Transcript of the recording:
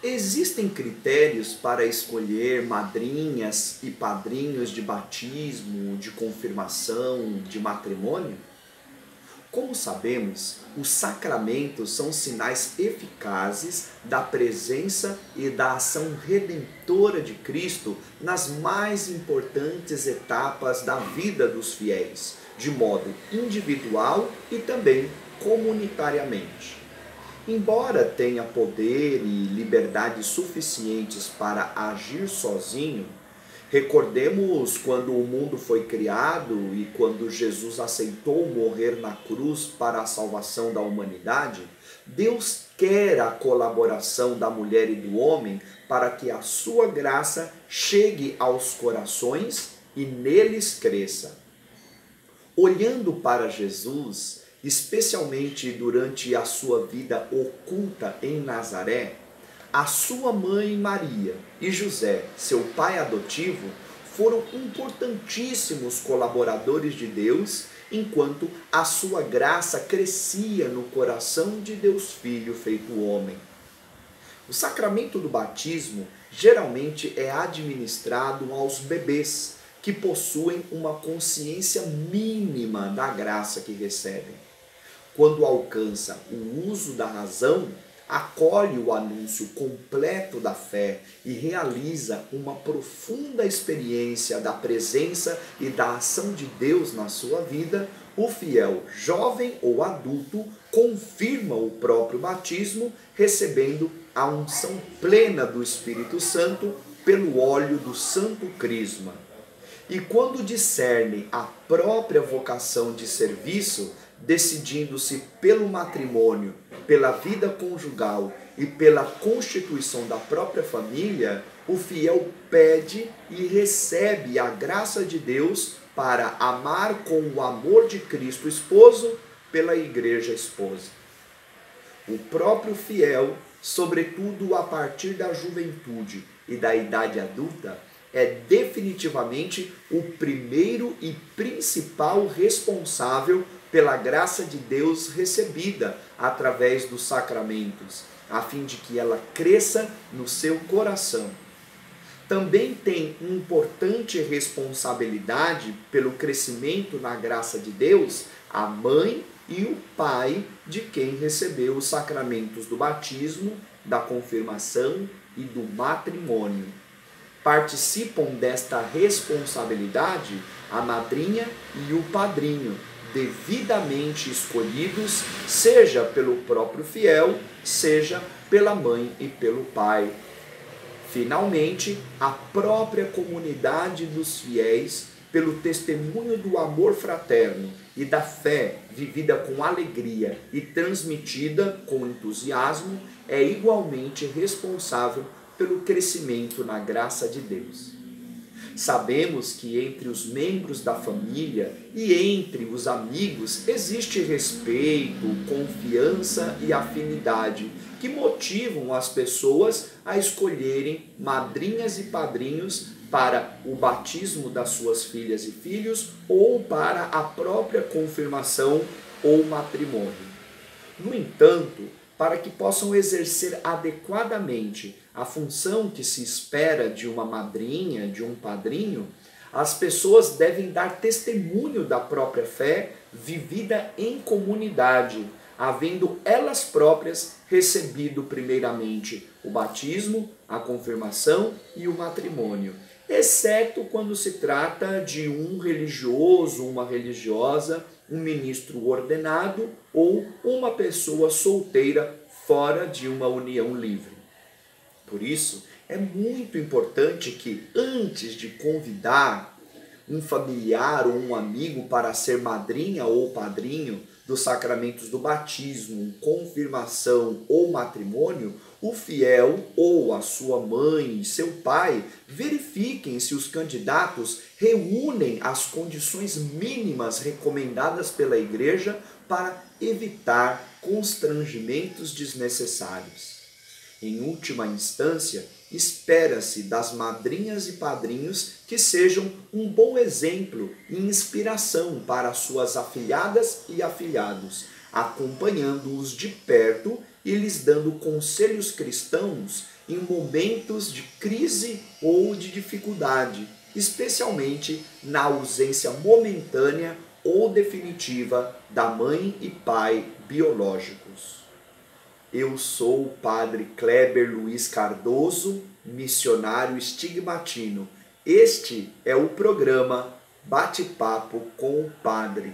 Existem critérios para escolher madrinhas e padrinhos de batismo, de confirmação, de matrimônio? Como sabemos, os sacramentos são sinais eficazes da presença e da ação redentora de Cristo nas mais importantes etapas da vida dos fiéis, de modo individual e também comunitariamente. Embora tenha poder e liberdade suficientes para agir sozinho, recordemos quando o mundo foi criado e quando Jesus aceitou morrer na cruz para a salvação da humanidade, Deus quer a colaboração da mulher e do homem para que a sua graça chegue aos corações e neles cresça. Olhando para Jesus, especialmente durante a sua vida oculta em Nazaré, a sua mãe Maria e José, seu pai adotivo, foram importantíssimos colaboradores de Deus, enquanto a sua graça crescia no coração de Deus Filho feito homem. O sacramento do batismo geralmente é administrado aos bebês, que possuem uma consciência mínima da graça que recebem. Quando alcança o uso da razão, acolhe o anúncio completo da fé e realiza uma profunda experiência da presença e da ação de Deus na sua vida, o fiel, jovem ou adulto, confirma o próprio batismo, recebendo a unção plena do Espírito Santo pelo óleo do Santo Crisma. E quando discerne a própria vocação de serviço, decidindo-se pelo matrimônio, pela vida conjugal e pela constituição da própria família, o fiel pede e recebe a graça de Deus para amar com o amor de Cristo esposo pela igreja esposa. O próprio fiel, sobretudo a partir da juventude e da idade adulta, é definitivamente o primeiro e principal responsável pela graça de Deus recebida através dos sacramentos, a fim de que ela cresça no seu coração. Também tem importante responsabilidade pelo crescimento na graça de Deus a mãe e o pai de quem recebeu os sacramentos do batismo, da confirmação e do matrimônio. Participam desta responsabilidade a madrinha e o padrinho, devidamente escolhidos, seja pelo próprio fiel, seja pela mãe e pelo pai. Finalmente, a própria comunidade dos fiéis, pelo testemunho do amor fraterno e da fé vivida com alegria e transmitida com entusiasmo, é igualmente responsável pelo crescimento na graça de Deus. Sabemos que entre os membros da família e entre os amigos existe respeito, confiança e afinidade que motivam as pessoas a escolherem madrinhas e padrinhos para o batismo das suas filhas e filhos ou para a própria confirmação ou matrimônio. No entanto, para que possam exercer adequadamente a função que se espera de uma madrinha, de um padrinho, as pessoas devem dar testemunho da própria fé vivida em comunidade, havendo elas próprias recebido primeiramente o batismo, a confirmação e o matrimônio, exceto quando se trata de um religioso, uma religiosa, um ministro ordenado ou uma pessoa solteira fora de uma união livre. Por isso, é muito importante que, antes de convidar um familiar ou um amigo para ser madrinha ou padrinho dos sacramentos do batismo, confirmação ou matrimônio, o fiel ou a sua mãe e seu pai verifiquem se os candidatos reúnem as condições mínimas recomendadas pela Igreja para evitar constrangimentos desnecessários. Em última instância, espera-se das madrinhas e padrinhos que sejam um bom exemplo e inspiração para suas afilhadas e afilhados, acompanhando-os de perto e lhes dando conselhos cristãos em momentos de crise ou de dificuldade, especialmente na ausência momentânea ou definitiva da mãe e pai biológicos. Eu sou o Padre Kleber Luiz Cardoso, missionário estigmatino. Este é o programa Bate-Papo com o Padre.